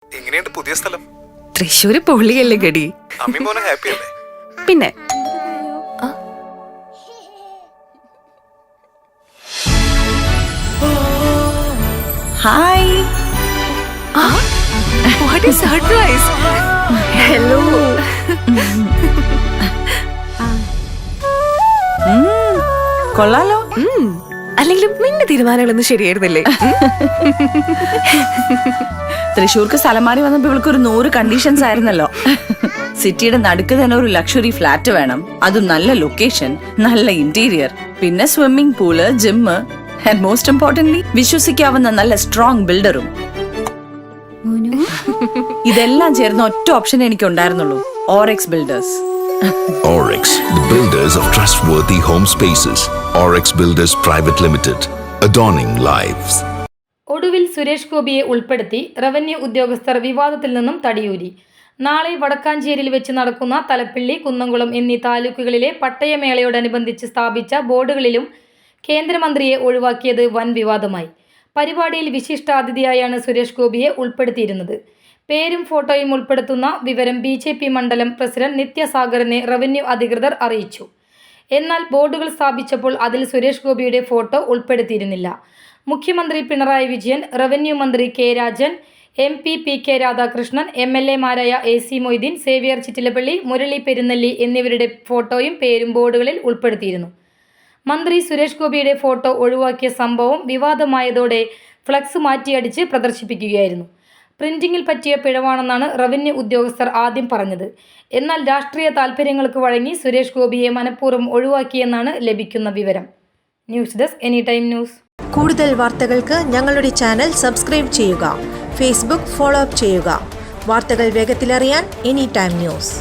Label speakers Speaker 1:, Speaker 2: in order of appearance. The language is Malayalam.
Speaker 1: എങ്ങനെയുണ്ട് പുതിയ സ്ഥലം?
Speaker 2: തൃശ്ശൂര് പൊള്ളിയല്ലേ ഗടി.
Speaker 1: അമ്മി മോനെ ഹാപ്പി അല്ലേ?
Speaker 2: പിന്നെ
Speaker 3: hi.
Speaker 2: what a surprise. Hello.
Speaker 3: കൊള്ളാലോ.
Speaker 2: അല്ലെങ്കിലും നിന്റെ തീരുമാനങ്ങളൊന്നും ശരിയായിരുന്നില്ലേ?
Speaker 3: തൃശ്ശൂർക്ക് സ്ഥലം മാറി വന്നപ്പോ ഇവൾക്കൊരു 100 കണ്ടീഷൻസ് ആയിരുന്നല്ലോ. സിറ്റിയുടെ നടുക്ക് തന്നെ ഒരു ലക്ഷറി ഫ്ലാറ്റ് വേണം, അതും നല്ല ലൊക്കേഷൻ, നല്ല ഇന്റീരിയർ, പിന്നെ swimming pool, gym, and most importantly വിശ്വസിക്കാവുന്ന നല്ല സ്ട്രോങ് ബിൽഡറും. ഇതെല്ലാം ചേർന്ന ഒറ്റ ഓപ്ഷൻ എനിക്ക് ഉണ്ടായിരുന്നുള്ളൂ, Orex builders.
Speaker 4: Orex, the builders of trustworthy home spaces. Orex Builders Private Limited, adorning lives.
Speaker 5: ഒടുവിൽ സുരേഷ് ഗോപിയെ ഉൾപ്പെടുത്തി റവന്യൂ ഉദ്യോഗസ്ഥർ വിവാദത്തിൽ നിന്നും തടിയൂരി. നാളെ വടക്കാഞ്ചേരിയിൽ വെച്ച് നടക്കുന്ന തലപ്പിള്ളി, കുന്നംകുളം എന്നീ താലൂക്കുകളിലെ പട്ടയമേളയോടനുബന്ധിച്ച് സ്ഥാപിച്ച ബോർഡുകളിലും കേന്ദ്രമന്ത്രിയെ ഒഴിവാക്കിയത് വൻ വിവാദമായി. പരിപാടിയിൽ വിശിഷ്ടാതിഥിയായാണ് സുരേഷ് ഗോപിയെ ഉൾപ്പെടുത്തിയിരുന്നത്. പേരും ഫോട്ടോയും ഉൾപ്പെടുത്തുന്ന വിവരം BJP മണ്ഡലം പ്രസിഡന്റ് നിത്യസാഗറിനെ റവന്യൂ അധികൃതർ അറിയിച്ചു. എന്നാൽ ബോർഡുകൾ സ്ഥാപിച്ചപ്പോൾ അതിൽ സുരേഷ് ഗോപിയുടെ ഫോട്ടോ ഉൾപ്പെടുത്തിയിരുന്നില്ല. മുഖ്യമന്ത്രി പിണറായി വിജയൻ, റവന്യൂ മന്ത്രി K Rajan, MP PK Radhakrishnan, MLA മാരായ AC മൊയ്തീൻ, സേവ്യർ ചിറ്റിലപ്പള്ളി, മുരളി പെരുന്നെല്ലി എന്നിവരുടെ ഫോട്ടോയും പേരും ബോർഡുകളിൽ ഉൾപ്പെടുത്തിയിരുന്നു. മന്ത്രി സുരേഷ് ഗോപിയുടെ ഫോട്ടോ ഒഴിവാക്കിയ സംഭവം വിവാദമായതോടെ ഫ്ലക്സ് മാറ്റിയടിച്ച് പ്രദർശിപ്പിക്കുകയായിരുന്നു. പ്രിന്റിംഗിൽ പറ്റിയ പിഴവാണെന്നാണ് റവന്യൂ ഉദ്യോഗസ്ഥർ ആദ്യം പറഞ്ഞത്. എന്നാൽ രാഷ്ട്രീയ താൽപര്യങ്ങൾക്ക് വഴങ്ങി സുരേഷ് ഗോപിയെ മനഃപൂർവ്വം ഒഴിവാക്കിയെന്നാണ് ലഭിക്കുന്ന വിവരം. News desk any time news.
Speaker 6: കൂടുതൽ വാർത്തകൾക്ക് ഞങ്ങളുടെ ചാനൽ സബ്സ്ക്രൈബ് ചെയ്യുക. ഫേസ്ബുക്ക് ഫോളോ അപ്പ് ചെയ്യുക. വാർത്തകൾ വേഗത്തിലറിയാൻ എനി ടൈം ന്യൂസ്.